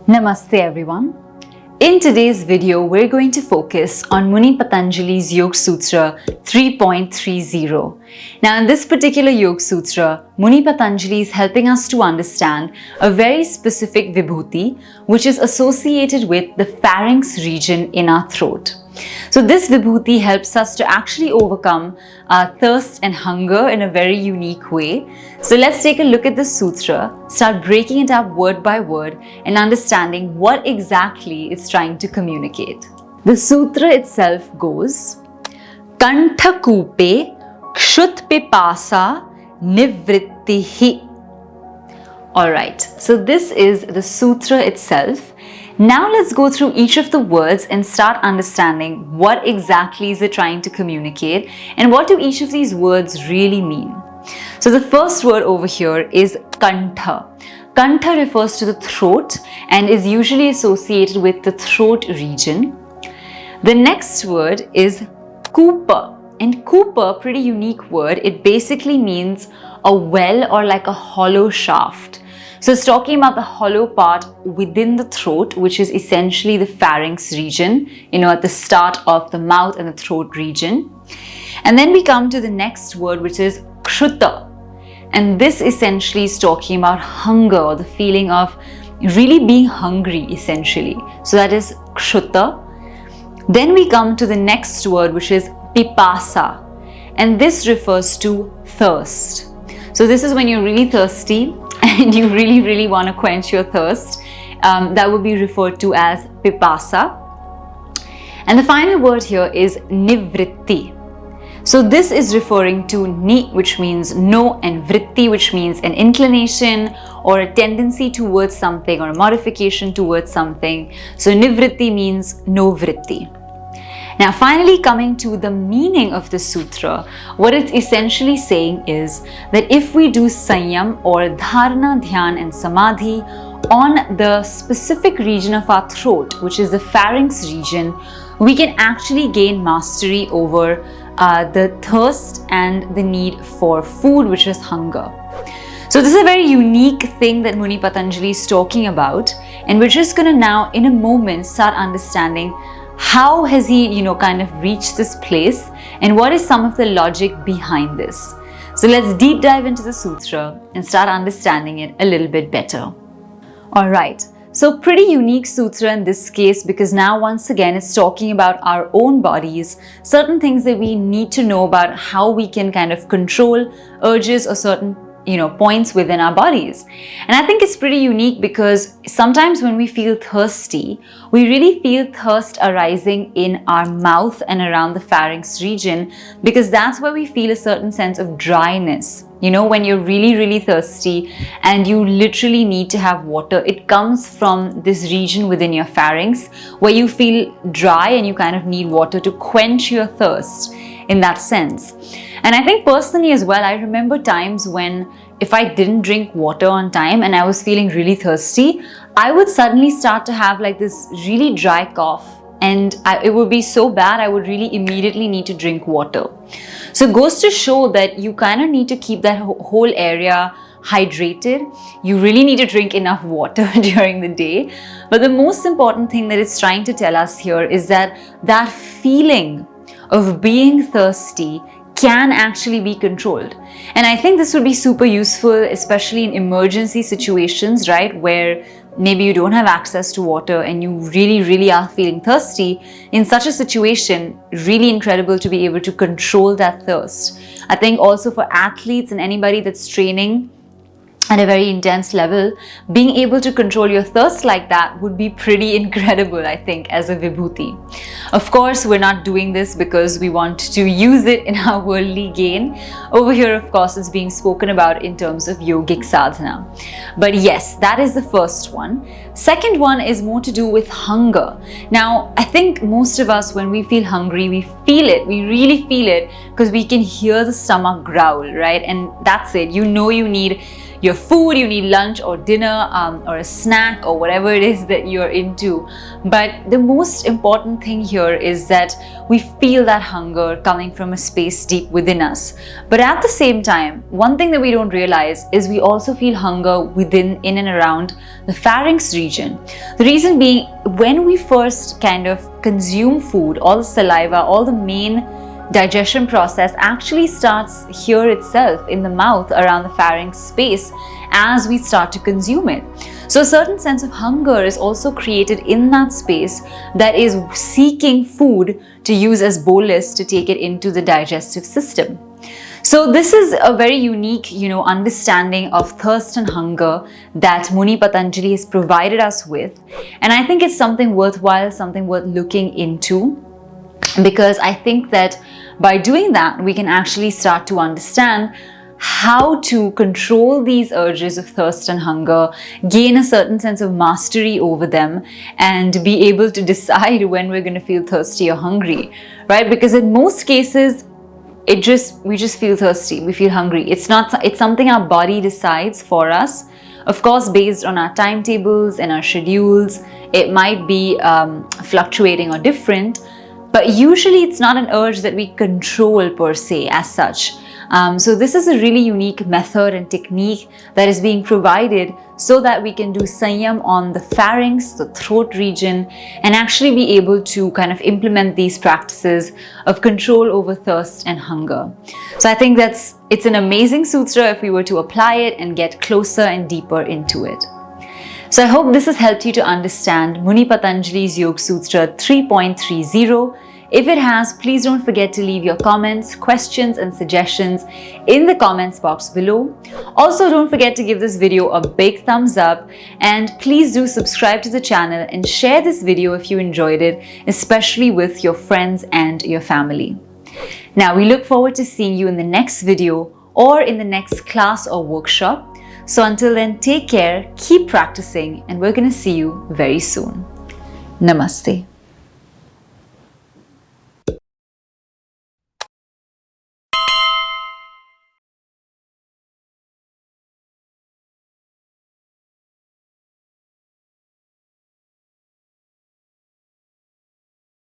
Namaste everyone. In today's video, we're going to focus on Muni Patanjali's Yoga Sutra 3.30. Now in this particular Yoga Sutra, Muni Patanjali is helping us to understand a very specific vibhuti which is associated with the pharynx region in our throat. So this vibhuti helps us to actually overcome our thirst and hunger in a very unique way. So let's take a look at the sutra, start breaking it up word by word and understanding what exactly it's trying to communicate. The sutra itself goes, Kantha Koope Kshut Pipasa Nivrittihi. Alright, so this is the sutra itself. Now let's go through each of the words and start understanding what exactly is it trying to communicate and what do each of these words really mean. So the first word over here is Kantha. Kantha refers to the throat and is usually associated with the throat region. The next word is Koopa. And Koopa, pretty unique word, it basically means a well or like a hollow shaft. So it's talking about the hollow part within the throat, which is essentially the pharynx region, at the start of the mouth and the throat region. And then we come to the next word, which is Kshruta. And this essentially is talking about hunger or the feeling of really being hungry, essentially. So that is Kshruta. Then we come to the next word, which is Pipasa. And this refers to thirst. So this is when you're really thirsty and you really want to quench your thirst. That would be referred to as Pipasa. And the final word here is Nivritti. So this is referring to Ni, which means no, and Vritti, which means an inclination or a tendency towards something or a modification towards something. So Nivritti means no Vritti. Now finally, coming to the meaning of the sutra, what it's essentially saying is that if we do sanyam or dharana, dhyan and samadhi on the specific region of our throat, which is the pharynx region, we can actually gain mastery over the thirst and the need for food, which is hunger. So this is a very unique thing that Muni Patanjali is talking about, and we're just going to now in a moment start understanding how has he, kind of reached this place and what is some of the logic behind this. So let's deep dive into the sutra and start understanding it a little bit better. Alright, so pretty unique sutra in this case because now once again it's talking about our own bodies, certain things that we need to know about how we can kind of control urges or certain points within our bodies. And I think it's pretty unique because sometimes when we feel thirsty, we really feel thirst arising in our mouth and around the pharynx region because that's where we feel a certain sense of dryness. When you're really thirsty and you literally need to have water, it comes from this region within your pharynx where you feel dry and you kind of need water to quench your thirst in that sense. And I think personally as well, I remember times when if I didn't drink water on time and I was feeling really thirsty, I would suddenly start to have like this really dry cough and it would be so bad, I would really immediately need to drink water. So it goes to show that you kind of need to keep that whole area hydrated. You really need to drink enough water during the day. But the most important thing that it's trying to tell us here is that that feeling of being thirsty can actually be controlled. And I think this would be super useful, especially in emergency situations, right? Where maybe you don't have access to water and you really are feeling thirsty. In such a situation, really incredible to be able to control that thirst. I think also for athletes and anybody that's training at a very intense level, being able to control your thirst like that would be pretty incredible, I think, as a vibhuti. Of course, we're not doing this because we want to use it in our worldly gain. Over here, of course, it's being spoken about in terms of yogic sadhana. But yes, that is the first one. Second one is more to do with hunger. Now, I think most of us, when we feel hungry, we feel it. We really feel it because we can hear the stomach growl, right? And that's it. You need your food, you need lunch or dinner or a snack or whatever it is that you're into. But the most important thing here is that we feel that hunger coming from a space deep within us. But at the same time, one thing that we don't realize is we also feel hunger within, in and around the pharynx region. The reason being, when we first kind of consume food, all the saliva, all the main digestion process actually starts here itself in the mouth around the pharynx space as we start to consume it. So a certain sense of hunger is also created in that space that is seeking food to use as bolus to take it into the digestive system. So this is a very unique, understanding of thirst and hunger that Muni Patanjali has provided us with. And I think it's something worthwhile, something worth looking into, because I think that by doing that, we can actually start to understand how to control these urges of thirst and hunger, gain a certain sense of mastery over them, and be able to decide when we're going to feel thirsty or hungry, right? Because in most cases, we just feel thirsty, we feel hungry. It's something our body decides for us. Of course, based on our timetables and our schedules, it might be fluctuating or different, but usually it's not an urge that we control per se as such. So this is a really unique method and technique that is being provided so that we can do sanyam on the pharynx, the throat region, and actually be able to kind of implement these practices of control over thirst and hunger. So I think it's an amazing sutra if we were to apply it and get closer and deeper into it. So I hope this has helped you to understand Muni Patanjali's Yoga Sutra 3.30. If it has, please don't forget to leave your comments, questions and suggestions in the comments box below. Also, don't forget to give this video a big thumbs up, and please do subscribe to the channel and share this video if you enjoyed it, especially with your friends and your family. Now, we look forward to seeing you in the next video or in the next class or workshop. So until then, take care, keep practicing, and we're going to see you very soon. Namaste.